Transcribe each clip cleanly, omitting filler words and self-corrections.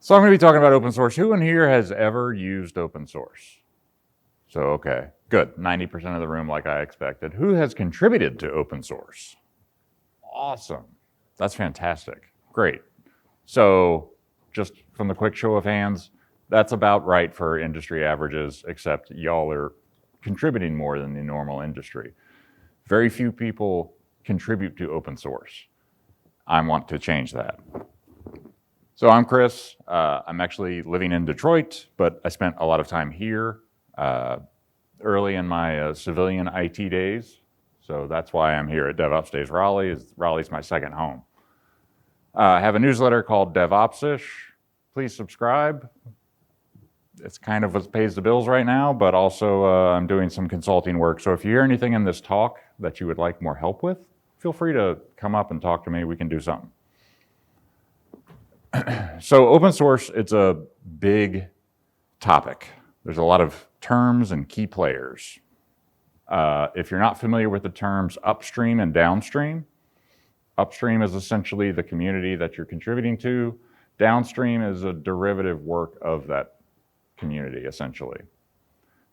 So I'm going to be talking about open source. Who in here has ever used open source? So, okay, good. 90% of the room, like I expected. Who has contributed to open source? Awesome. That's fantastic. Great. So just from the quick show of hands, that's about right for industry averages, except y'all are contributing more than the normal industry. Very few people contribute to open source. I want to change that. So I'm Chris. I'm actually living in Detroit, but I spent a lot of time here early in my civilian IT days. So that's why I'm here at DevOpsDays Raleigh. Raleigh's my second home. I have a newsletter called DevOpsish. Please subscribe. It's kind of what pays the bills right now, but also I'm doing some consulting work. So if you hear anything in this talk that you would like more help with, feel free to come up and talk to me. We can do something. So open source, it's a big topic. There's a lot of terms and key players. If you're not familiar with the terms upstream and downstream, upstream is essentially the community that you're contributing to. Downstream is a derivative work of that community, essentially.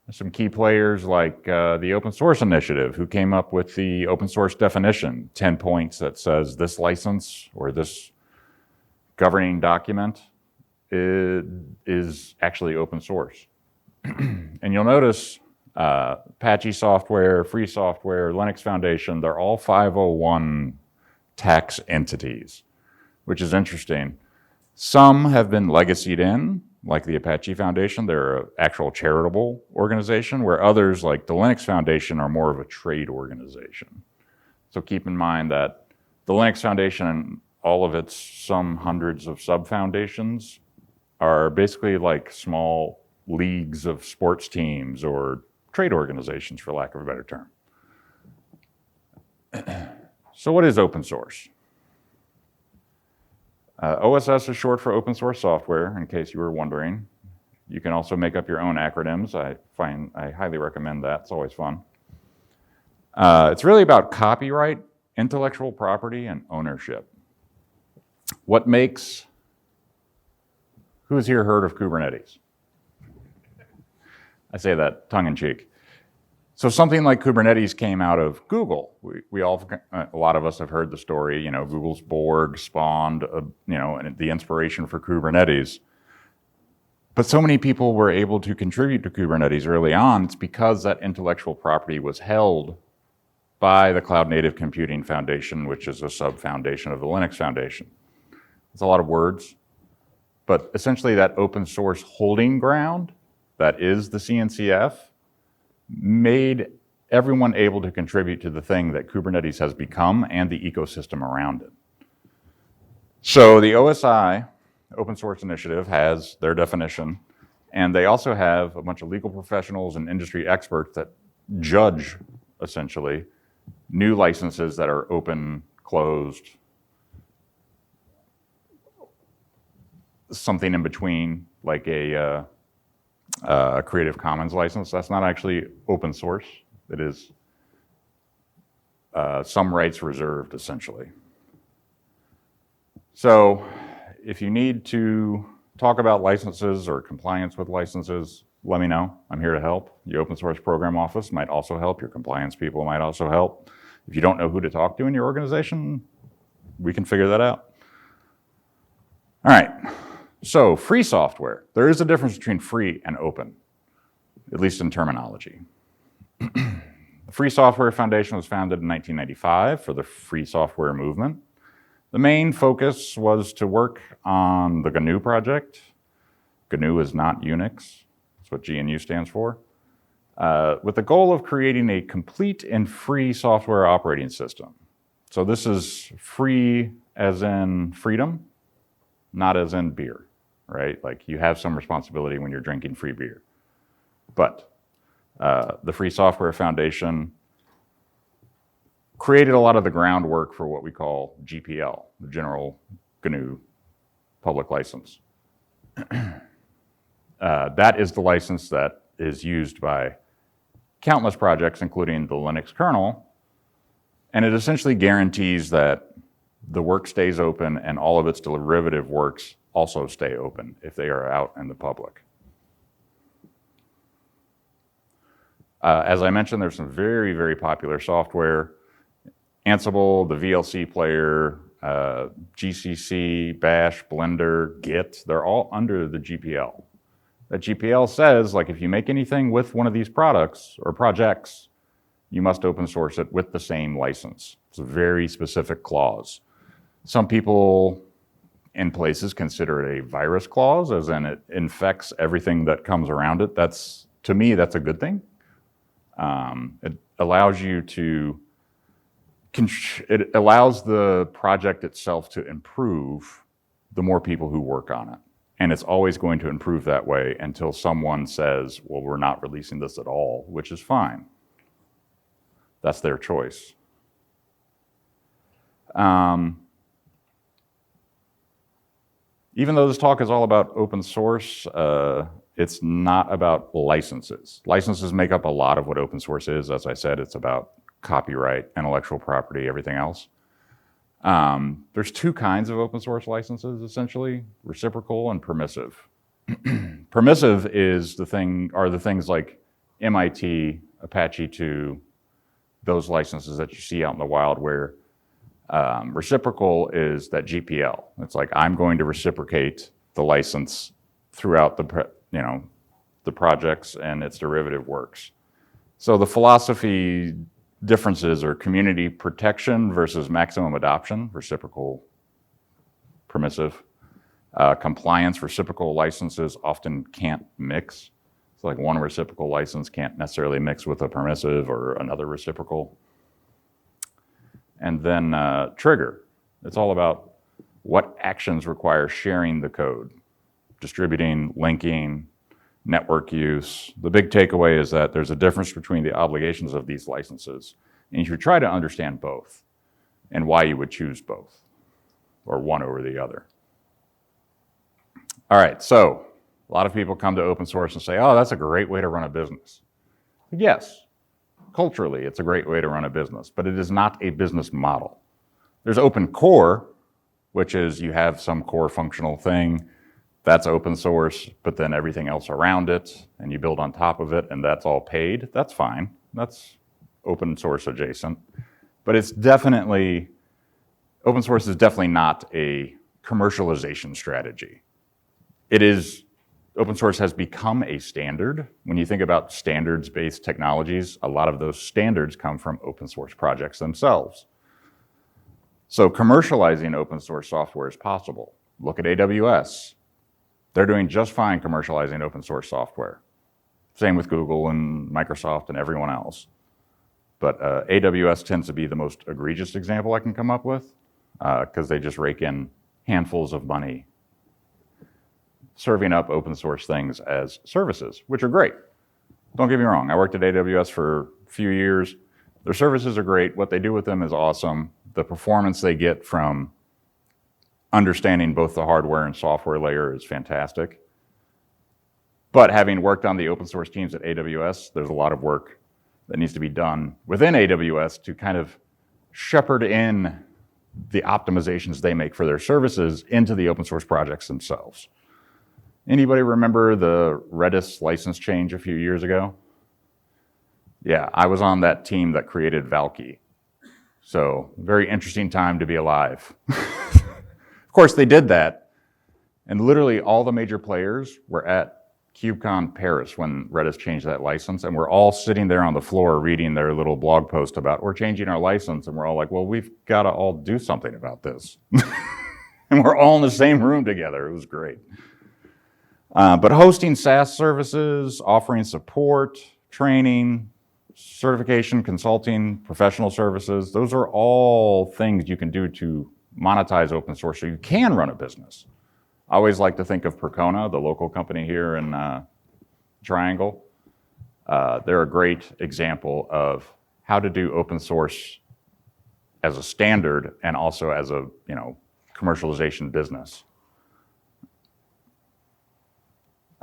There's some key players like the Open Source Initiative, who came up with the open source definition, 10 points that says this license or this governing document is actually open source. And you'll notice Apache software, free software, Linux Foundation, they're all 501 tax entities, which is interesting. Some have been legacied in, like the Apache Foundation, they're an actual charitable organization, where others, like the Linux Foundation, are more of a trade organization. So keep in mind that the Linux Foundation and all of its some hundreds of sub-foundations are basically like small leagues of sports teams or trade organizations, for lack of a better term. So what is open source? OSS is short for open source software, in case you were wondering. You can also make up your own acronyms. I highly recommend that. It's always fun. It's really about copyright, intellectual property, and ownership. What makes, who's here heard of Kubernetes? I say that tongue in cheek. So something like Kubernetes came out of Google. We all, a lot of us have heard the story, Google's Borg spawned, and the inspiration for Kubernetes. But so many people were able to contribute to Kubernetes early on. It's because that intellectual property was held by the Cloud Native Computing Foundation, which is a sub-foundation of the Linux Foundation. It's a lot of words, but essentially that open source holding ground that is the CNCF made everyone able to contribute to the thing that Kubernetes has become and the ecosystem around it. So the OSI, Open Source Initiative, has their definition, and they also have a bunch of legal professionals and industry experts that judge, essentially, new licenses that are open, closed, something in between, like a Creative Commons license. That's not actually open source. It is some rights reserved, essentially. So if you need to talk about licenses or compliance with licenses, let me know. I'm here to help. The Open Source Program Office might also help. Your compliance people might also help. If you don't know who to talk to in your organization, we can figure that out. All right. So free software, there is a difference between free and open, at least in terminology. The Free Software Foundation was founded in 1995 for the free software movement. The main focus was to work on the GNU project. GNU is not Unix, that's what GNU stands for, with the goal of creating a complete and free software operating system. So this is free as in freedom, not as in beer. Right? Like you have some responsibility when you're drinking free beer. But the Free Software Foundation created a lot of the groundwork for what we call GPL, the General GNU Public License. That is the license that is used by countless projects, including the Linux kernel, and it essentially guarantees that the work stays open and all of its derivative works also stay open if they are out in the public. As I mentioned, there's some very, very popular software. Ansible, the VLC player, GCC, Bash, Blender, Git, they're all under the GPL. That GPL says, like, if you make anything with one of these products or projects, you must open source it with the same license. It's a very specific clause. Some people in places consider it a virus clause, as in it infects everything that comes around it. To me, that's a good thing. It allows you to, it allows the project itself to improve the more people who work on it. And it's always going to improve that way until someone says, well, we're not releasing this at all, which is fine. That's their choice. Even though this talk is all about open source, it's not about licenses. Licenses make up a lot of what open source is. As I said, it's about copyright, intellectual property, everything else. There's two kinds of open source licenses, essentially, reciprocal and permissive. Permissive is the things like MIT, Apache 2, those licenses that you see out in the wild, where reciprocal is that GPL. It's like, I'm going to reciprocate the license throughout the projects and its derivative works. So the philosophy differences are community protection versus maximum adoption, reciprocal, permissive. Compliance, reciprocal licenses often can't mix. It's like one reciprocal license can't necessarily mix with a permissive or another reciprocal. And then trigger. It's all about what actions require sharing the code, distributing, linking, network use. The big takeaway is that there's a difference between the obligations of these licenses, and you should try to understand both and why you would choose both, or one over the other. All right, so a lot of people come to open source and say, oh, that's a great way to run a business. Yes, culturally, it's a great way to run a business, but it is not a business model. There's open core, which is you have some core functional thing, that's open source, but then everything else around it, and you build on top of it, and that's all paid. That's fine. That's open source adjacent. But it's definitely, open source is definitely not a commercialization strategy. It is, open source has become a standard. When you think about standards-based technologies, a lot of those standards come from open source projects themselves. So commercializing open source software is possible. Look at AWS. They're doing just fine commercializing open source software. Same with Google and Microsoft and everyone else. But AWS tends to be the most egregious example I can come up with because they just rake in handfuls of money serving up open source things as services, which are great. Don't get me wrong, I worked at AWS for a few years. Their services are great. What they do with them is awesome. The performance they get from understanding both the hardware and software layer is fantastic. But having worked on the open source teams at AWS, there's a lot of work that needs to be done within AWS to kind of shepherd in the optimizations they make for their services into the open source projects themselves. Anybody remember the Redis license change a few years ago? Yeah, I was on that team that created Valkey. So, very interesting time to be alive. Of course, they did that, and literally all the major players were at KubeCon Paris when Redis changed that license, and we're all sitting there on the floor reading their little blog post about, we're changing our license, and we're all like, well, we've got to all do something about this. And we're all in the same room together. It was great. But hosting SaaS services, offering support, training, certification, consulting, professional services, those are all things you can do to monetize open source so you can run a business. I always like to think of Percona, the local company here in Triangle. They're a great example of how to do open source as a standard and also as a commercialization business.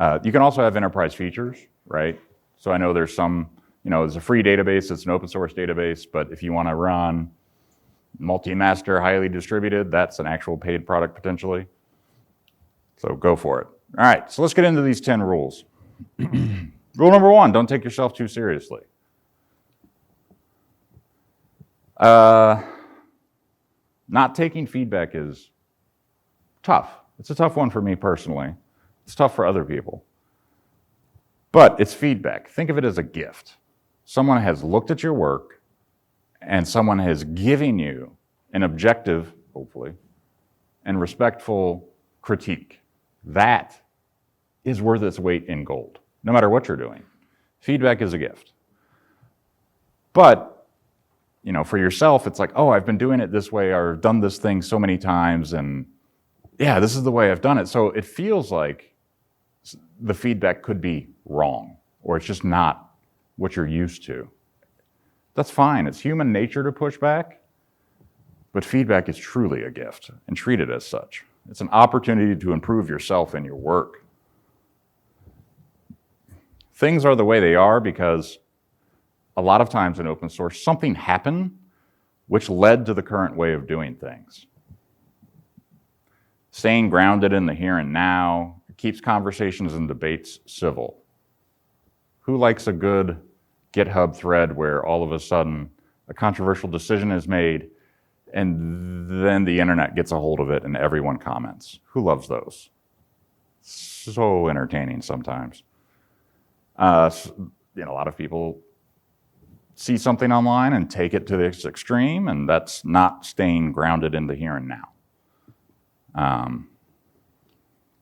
You can also have enterprise features, right? So I know there's some, there's a free database, it's an open source database, but if you want to run multi-master, highly distributed, that's an actual paid product potentially. So go for it. All right, so let's get into these 10 rules. Rule number 1, don't take yourself too seriously. Not taking feedback is tough. It's a tough one for me personally. It's tough for other people. But it's feedback. Think of it as a gift. Someone has looked at your work and someone has given you an objective, hopefully, and respectful critique. That is worth its weight in gold, no matter what you're doing. Feedback is a gift. But for yourself, it's like, oh, I've been doing it this way, or I've done this thing so many times, and yeah, this is the way I've done it. So it feels like the feedback could be wrong, or it's just not what you're used to. That's fine. It's human nature to push back, but feedback is truly a gift, and treat it as such. It's an opportunity to improve yourself and your work. Things are the way they are because a lot of times in open source, something happened which led to the current way of doing things. Staying grounded in the here and now keeps conversations and debates civil. Who likes a good GitHub thread where all of a sudden a controversial decision is made and then the internet gets a hold of it and everyone comments? Who loves those? So entertaining sometimes. A lot of people see something online and take it to this extreme, and that's not staying grounded in the here and now.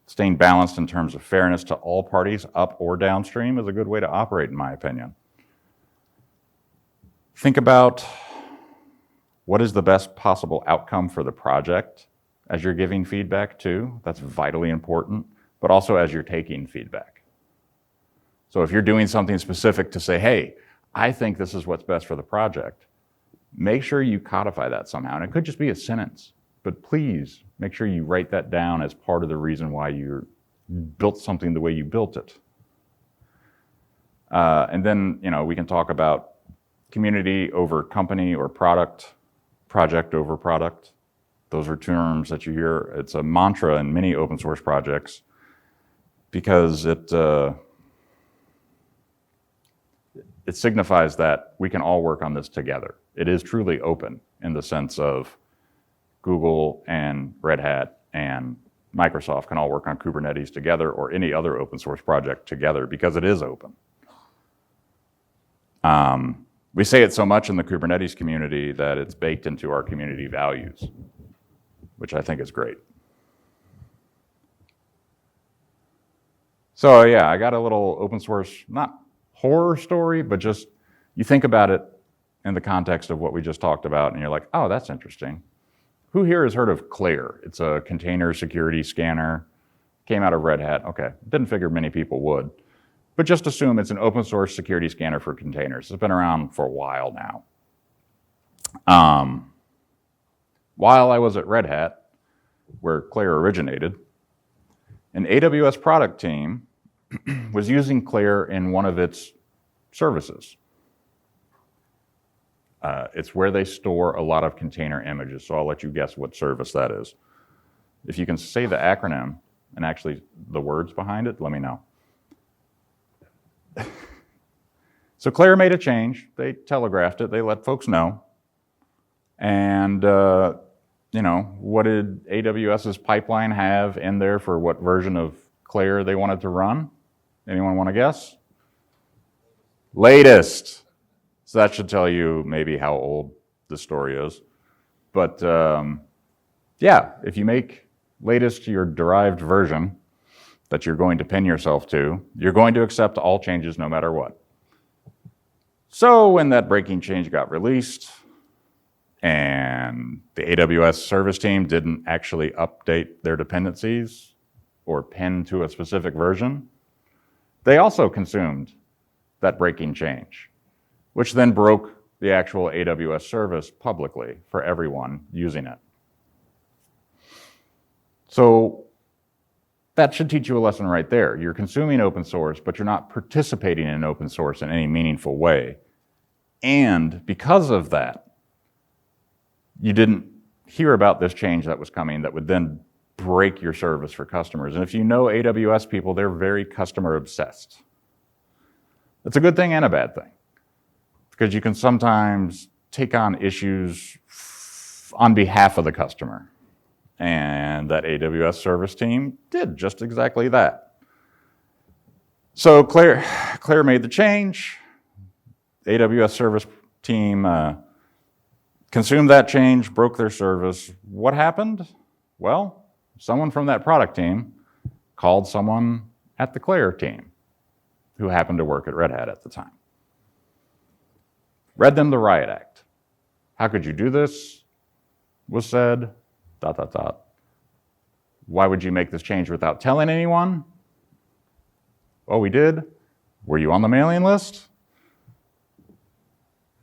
Staying balanced in terms of fairness to all parties, up or downstream, is a good way to operate, in my opinion. Think about what is the best possible outcome for the project as you're giving feedback too. That's vitally important, but also as you're taking feedback. So if you're doing something specific to say, hey, I think this is what's best for the project, make sure you codify that somehow. And it could just be a sentence, but please make sure you write that down as part of the reason why you built something the way you built it. And then, we can talk about community over company or product, project over product. Those are terms that you hear. It's a mantra in many open source projects because it signifies that we can all work on this together. It is truly open in the sense of Google and Red Hat and Microsoft can all work on Kubernetes together, or any other open source project together, because it is open. We say it so much in the Kubernetes community that it's baked into our community values, which I think is great. So yeah, I got a little open source, not horror story, but just you think about it in the context of what we just talked about, and you're like, oh, that's interesting. Who here has heard of Claire? It's a container security scanner. Came out of Red Hat. Okay, didn't figure many people would. But just assume it's an open source security scanner for containers. It's been around for a while now. While I was at Red Hat, where Claire originated, an AWS product team was using Claire in one of its services. It's where they store a lot of container images, so I'll let you guess what service that is. If you can say the acronym and actually the words behind it, let me know. So Claire made a change. They telegraphed it. They let folks know. And, what did AWS's pipeline have in there for what version of Claire they wanted to run? Anyone want to guess? Latest. So that should tell you maybe how old the story is. But yeah, if you make latest your derived version that you're going to pin yourself to, you're going to accept all changes no matter what. So when that breaking change got released and the AWS service team didn't actually update their dependencies or pin to a specific version, they also consumed that breaking change, which then broke the actual AWS service publicly for everyone using it. So that should teach you a lesson right there. You're consuming open source, but you're not participating in open source in any meaningful way. And because of that, you didn't hear about this change that was coming that would then break your service for customers. And if you know AWS people, they're very customer obsessed. It's a good thing and a bad thing, because you can sometimes take on issues on behalf of the customer. And that AWS service team did just exactly that. So Claire made the change. AWS service team consumed that change, broke their service. What happened? Well, someone from that product team called someone at the Claire team who happened to work at Red Hat at the time. Read them the riot act. How could you do this? Was said, ... Why would you make this change without telling anyone? Oh, we did. Were you on the mailing list?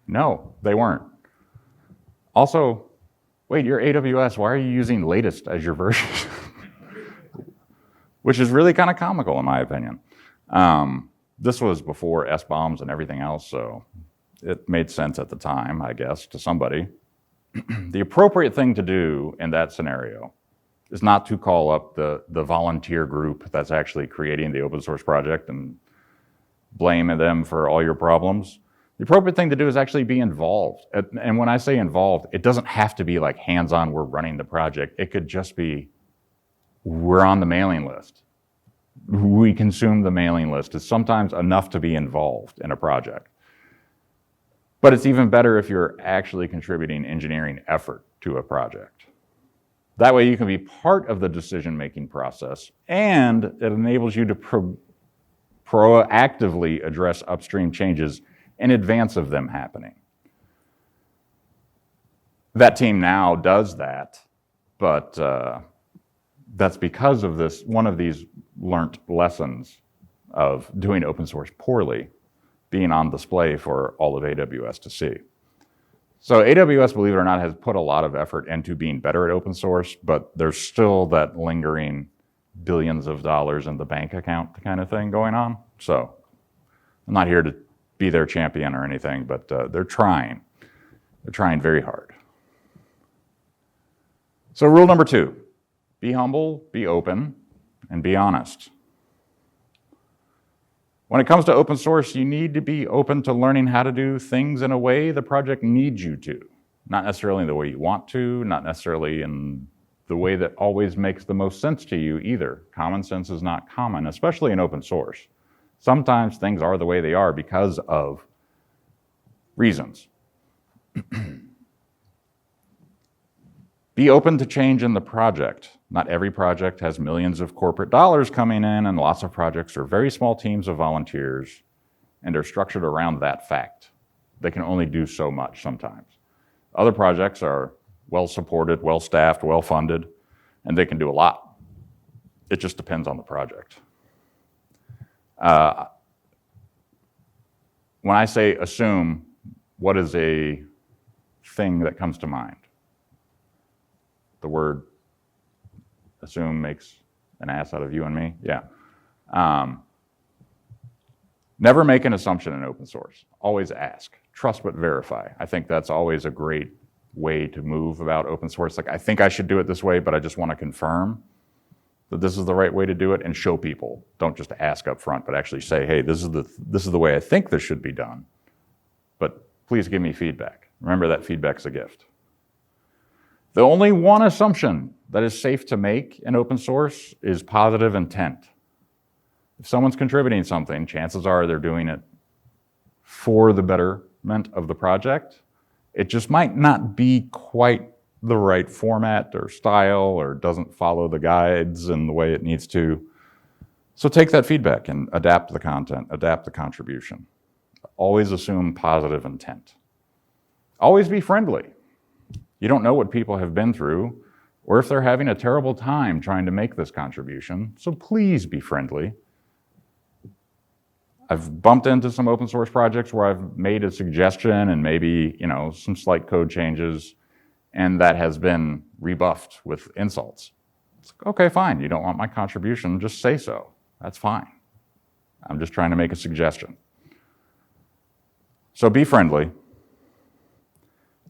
No, they weren't. Also, wait, you're AWS. Why are you using latest as your version? Which is really kind of comical in my opinion. This was before S-bombs and everything else, so it made sense at the time, I guess, to somebody. The appropriate thing to do in that scenario is not to call up the volunteer group that's actually creating the open source project and blame them for all your problems. The appropriate thing to do is actually be involved. And when I say involved, it doesn't have to be like hands-on, we're running the project. It could just be, we're on the mailing list. We consume the mailing list. It's sometimes enough to be involved in a project. But it's even better if you're actually contributing engineering effort to a project. That way you can be part of the decision-making process, and it enables you to proactively address upstream changes in advance of them happening. That team now does that, but that's because of this, one of these learned lessons of doing open source poorly being on display for all of AWS to see. So AWS, believe it or not, has put a lot of effort into being better at open source, but there's still that lingering billions of dollars in the bank account kind of thing going on. So I'm not here to be their champion or anything, but they're trying. They're trying very hard. So rule number 2, be humble, be open, and be honest. When it comes to open source, you need to be open to learning how to do things in a way the project needs you to. Not necessarily the way you want to, not necessarily in the way that always makes the most sense to you either. Common sense is not common, especially in open source. Sometimes things are the way they are because of reasons. Be open to change in the project. Not every project has millions of corporate dollars coming in, and lots of projects are very small teams of volunteers, and they're structured around that fact. They can only do so much sometimes. Other projects are well-supported, well-staffed, well-funded, and they can do a lot. It just depends on the project. When I say assume, what is a thing that comes to mind? The word assume makes an ass out of you and me. Yeah. Never make an assumption in open source. Always ask. Trust but verify. I think that's always a great way to move about open source. Like, I think I should do it this way, but I just want to confirm that this is the right way to do it and show people. Don't just ask up front, but actually say, hey, this is the way I think this should be done. But please give me feedback. Remember that feedback's a gift. The only one assumption that is safe to make in open source is positive intent. If someone's contributing something, chances are they're doing it for the betterment of the project. It just might not be quite the right format or style, or doesn't follow the guides in the way it needs to. So take that feedback and adapt the content, adapt the contribution. Always assume positive intent. Always be friendly. You don't know what people have been through, or if they're having a terrible time trying to make this contribution, so please be friendly. I've bumped into some open source projects where I've made a suggestion and maybe, some slight code changes, and that has been rebuffed with insults. It's like, okay, fine, you don't want my contribution, just say so. That's fine. I'm just trying to make a suggestion. So be friendly.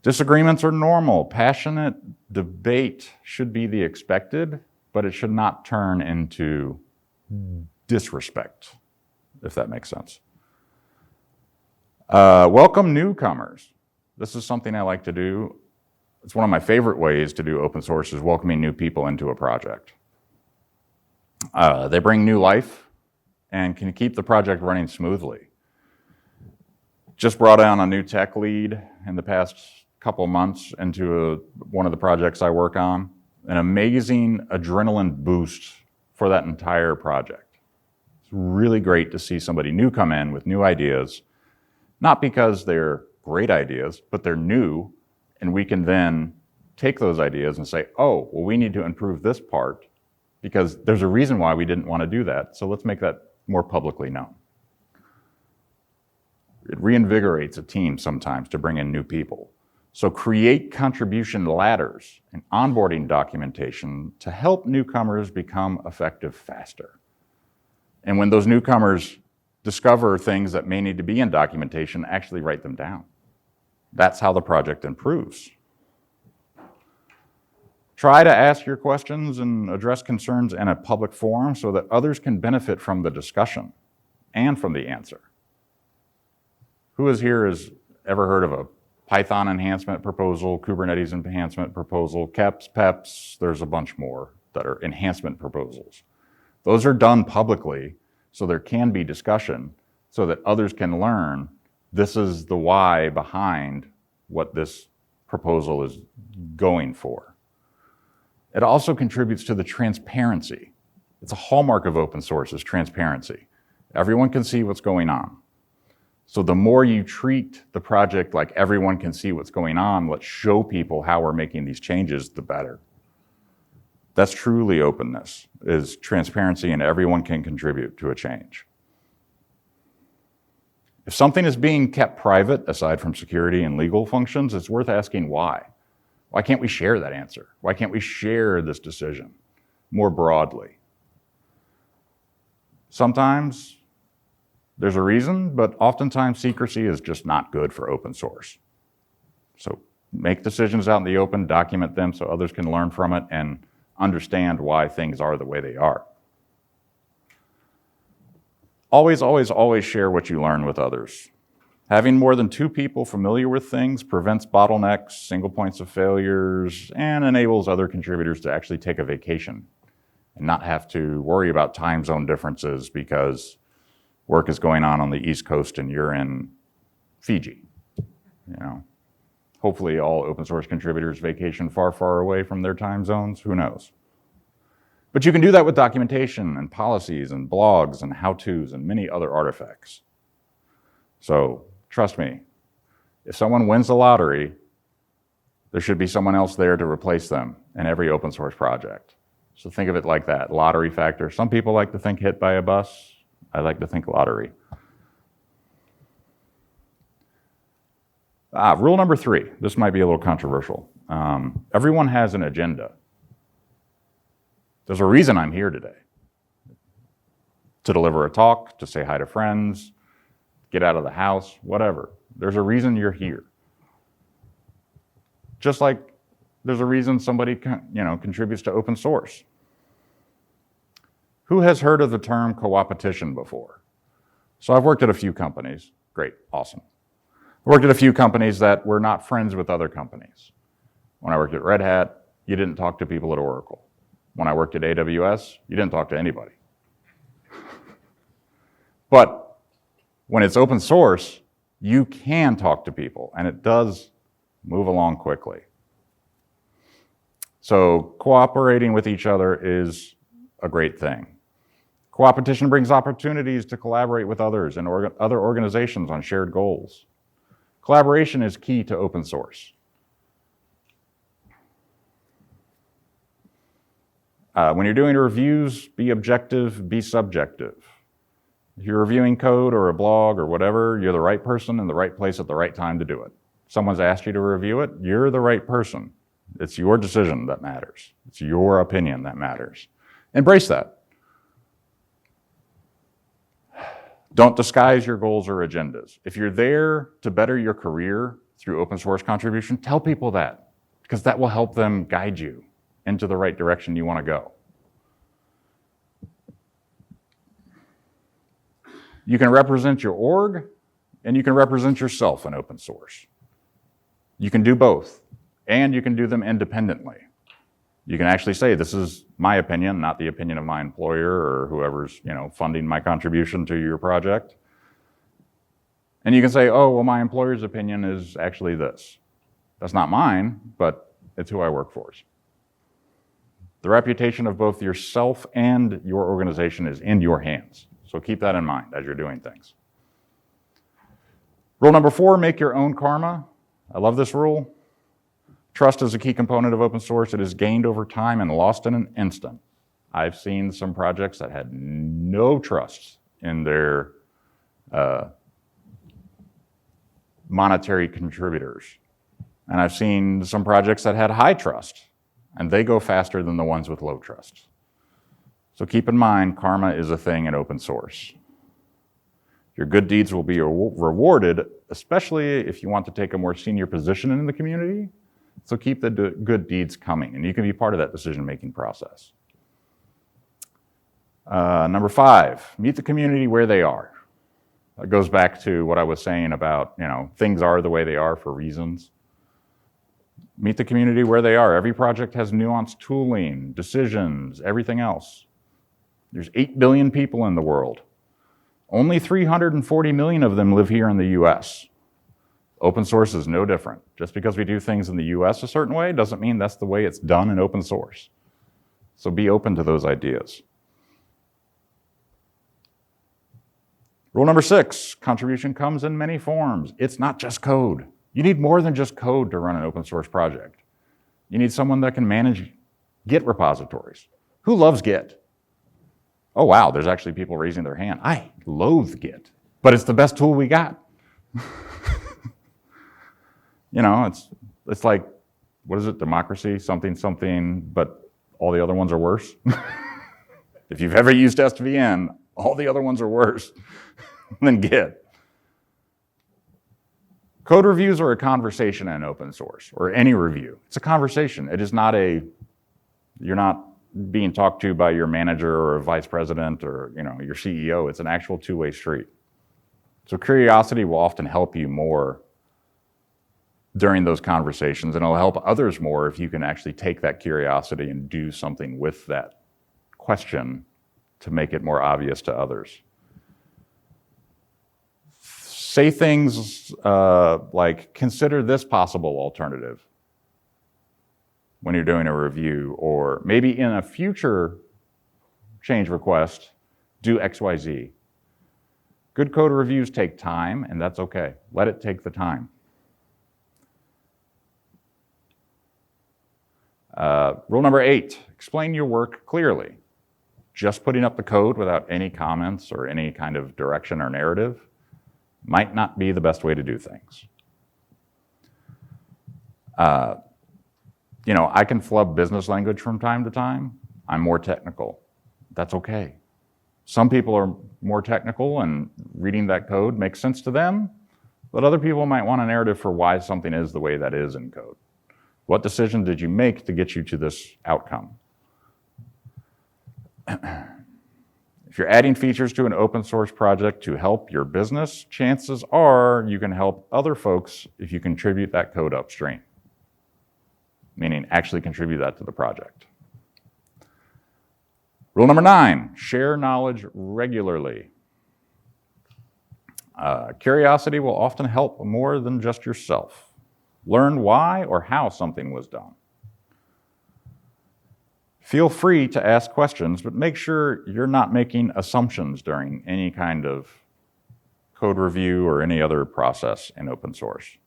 Disagreements are normal. Passionate debate should be the expected. but it should not turn into disrespect, if that makes sense. Welcome newcomers. This is something I like to do. It's one of my favorite ways to do open source is welcoming new people into a project. They bring new life and can keep the project running smoothly. Just brought on a new tech lead in the past couple months into one of the projects I work on. An amazing adrenaline boost for that entire project. It's really great to see somebody new come in with new ideas, not because they're great ideas, but they're new, and we can then take those ideas and say, oh, well, we need to improve this part because there's a reason why we didn't want to do that, so let's make that more publicly known. It reinvigorates a team sometimes to bring in new people. So create contribution ladders and onboarding documentation to help newcomers become effective faster. And when those newcomers discover things that may need to be in documentation, actually write them down. That's how the project improves. Try to ask your questions and address concerns in a public forum so that others can benefit from the discussion and from the answer. Who is here has ever heard of a Python enhancement proposal, Kubernetes enhancement proposal, KEPs, PEPs, there's a bunch more that are enhancement proposals. Those are done publicly so there can be discussion so that others can learn this is the why behind what this proposal is going for. It also contributes to the transparency. It's a hallmark of open source is transparency. Everyone can see what's going on. So the more you treat the project like everyone can see what's going on, let's show people how we're making these changes, the better. That's truly openness, is transparency and everyone can contribute to a change. If something is being kept private, aside from security and legal functions, it's worth asking why. Why can't we share that answer? Why can't we share this decision more broadly? Sometimes there's a reason, but oftentimes secrecy is just not good for open source. So make decisions out in the open, document them so others can learn from it and understand why things are the way they are. Always, always, always share what you learn with others. Having more than 2 people familiar with things prevents bottlenecks, single points of failures, and enables other contributors to actually take a vacation and not have to worry about time zone differences because work is going on the East Coast and you're in Fiji. You know, hopefully all open source contributors vacation far, far away from their time zones. Who knows? But you can do that with documentation and policies and blogs and how-tos and many other artifacts. So trust me, if someone wins the lottery, there should be someone else there to replace them in every open source project. So think of it like that, lottery factor. Some people like to think hit by a bus. I like to think lottery. Rule number 3, this might be a little controversial. Everyone has an agenda. There's a reason I'm here today. To deliver a talk, to say hi to friends, get out of the house, whatever. There's a reason you're here. Just like there's a reason somebody contributes to open source. Who has heard of the term co-opetition before? So I've worked at a few companies. Great, awesome. I worked at a few companies that were not friends with other companies. When I worked at Red Hat, you didn't talk to people at Oracle. When I worked at AWS, you didn't talk to anybody. But when it's open source, you can talk to people, and it does move along quickly. So cooperating with each other is a great thing. Co-opetition brings opportunities to collaborate with others and other organizations on shared goals. Collaboration is key to open source. When you're doing reviews, be objective, be subjective. If you're reviewing code or a blog or whatever, you're the right person in the right place at the right time to do it. Someone's asked you to review it, you're the right person. It's your decision that matters. It's your opinion that matters. Embrace that. Don't disguise your goals or agendas. If you're there to better your career through open source contribution, tell people that, because that will help them guide you into the right direction you want to go. You can represent your org, and you can represent yourself in open source. You can do both, and you can do them independently. You can actually say, this is my opinion, not the opinion of my employer or whoever's funding my contribution to your project. And you can say, oh, well, my employer's opinion is actually this. That's not mine, but it's who I work for. The reputation of both yourself and your organization is in your hands. So keep that in mind as you're doing things. Rule number 4, make your own karma. I love this rule. Trust is a key component of open source. It is gained over time and lost in an instant. I've seen some projects that had no trust in their monetary contributors. And I've seen some projects that had high trust, and they go faster than the ones with low trust. So keep in mind, karma is a thing in open source. Your good deeds will be rewarded, especially if you want to take a more senior position in the community. So keep the good deeds coming, and you can be part of that decision-making process. Number 5, meet the community where they are. That goes back to what I was saying about, things are the way they are for reasons. Meet the community where they are. Every project has nuanced tooling, decisions, everything else. There's 8 billion people in the world. Only 340 million of them live here in the US. Open source is no different. Just because we do things in the US a certain way doesn't mean that's the way it's done in open source. So be open to those ideas. Rule number 6, contribution comes in many forms. It's not just code. You need more than just code to run an open source project. You need someone that can manage Git repositories. Who loves Git? Oh wow, there's actually people raising their hand. I loathe Git, but it's the best tool we got. It's like, what is it, democracy, something, but all the other ones are worse. If you've ever used SVN, all the other ones are worse than Git. Code reviews are a conversation in open source, or any review. It's a conversation. It is not you're not being talked to by your manager or a vice president or your CEO. It's an actual two-way street. So curiosity will often help you more during those conversations, and it'll help others more if you can actually take that curiosity and do something with that question to make it more obvious to others. Say things like, consider this possible alternative when you're doing a review, or maybe in a future change request, do XYZ. Good code reviews take time, and that's okay. Let it take the time. Rule number 8, explain your work clearly. Just putting up the code without any comments or any kind of direction or narrative might not be the best way to do things. I can flub business language from time to time. I'm more technical. That's okay. Some people are more technical and reading that code makes sense to them, but other people might want a narrative for why something is the way that is in code. What decision did you make to get you to this outcome? If you're adding features to an open source project to help your business, chances are you can help other folks if you contribute that code upstream, meaning actually contribute that to the project. Rule number 9, share knowledge regularly. Curiosity will often help more than just yourself. Learn why or how something was done. Feel free to ask questions, but make sure you're not making assumptions during any kind of code review or any other process in open source.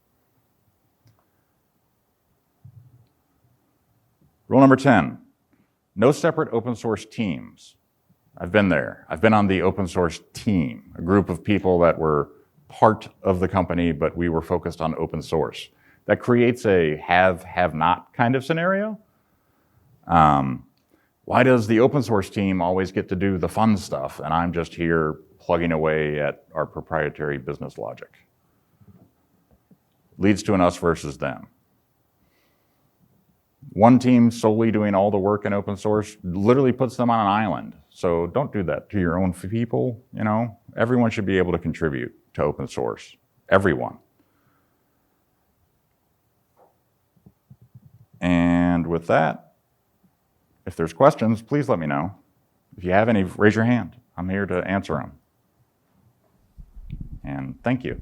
Rule number 10, no separate open source teams. I've been there. I've been on the open source team, a group of people that were part of the company, but we were focused on open source. That creates a have-not kind of scenario. Why does the open source team always get to do the fun stuff and I'm just here plugging away at our proprietary business logic? Leads to an us versus them. One team solely doing all the work in open source literally puts them on an island. So don't do that to your own people, Everyone should be able to contribute to open source. Everyone. And with that, if there's questions, please let me know. If you have any, raise your hand. I'm here to answer them. And thank you.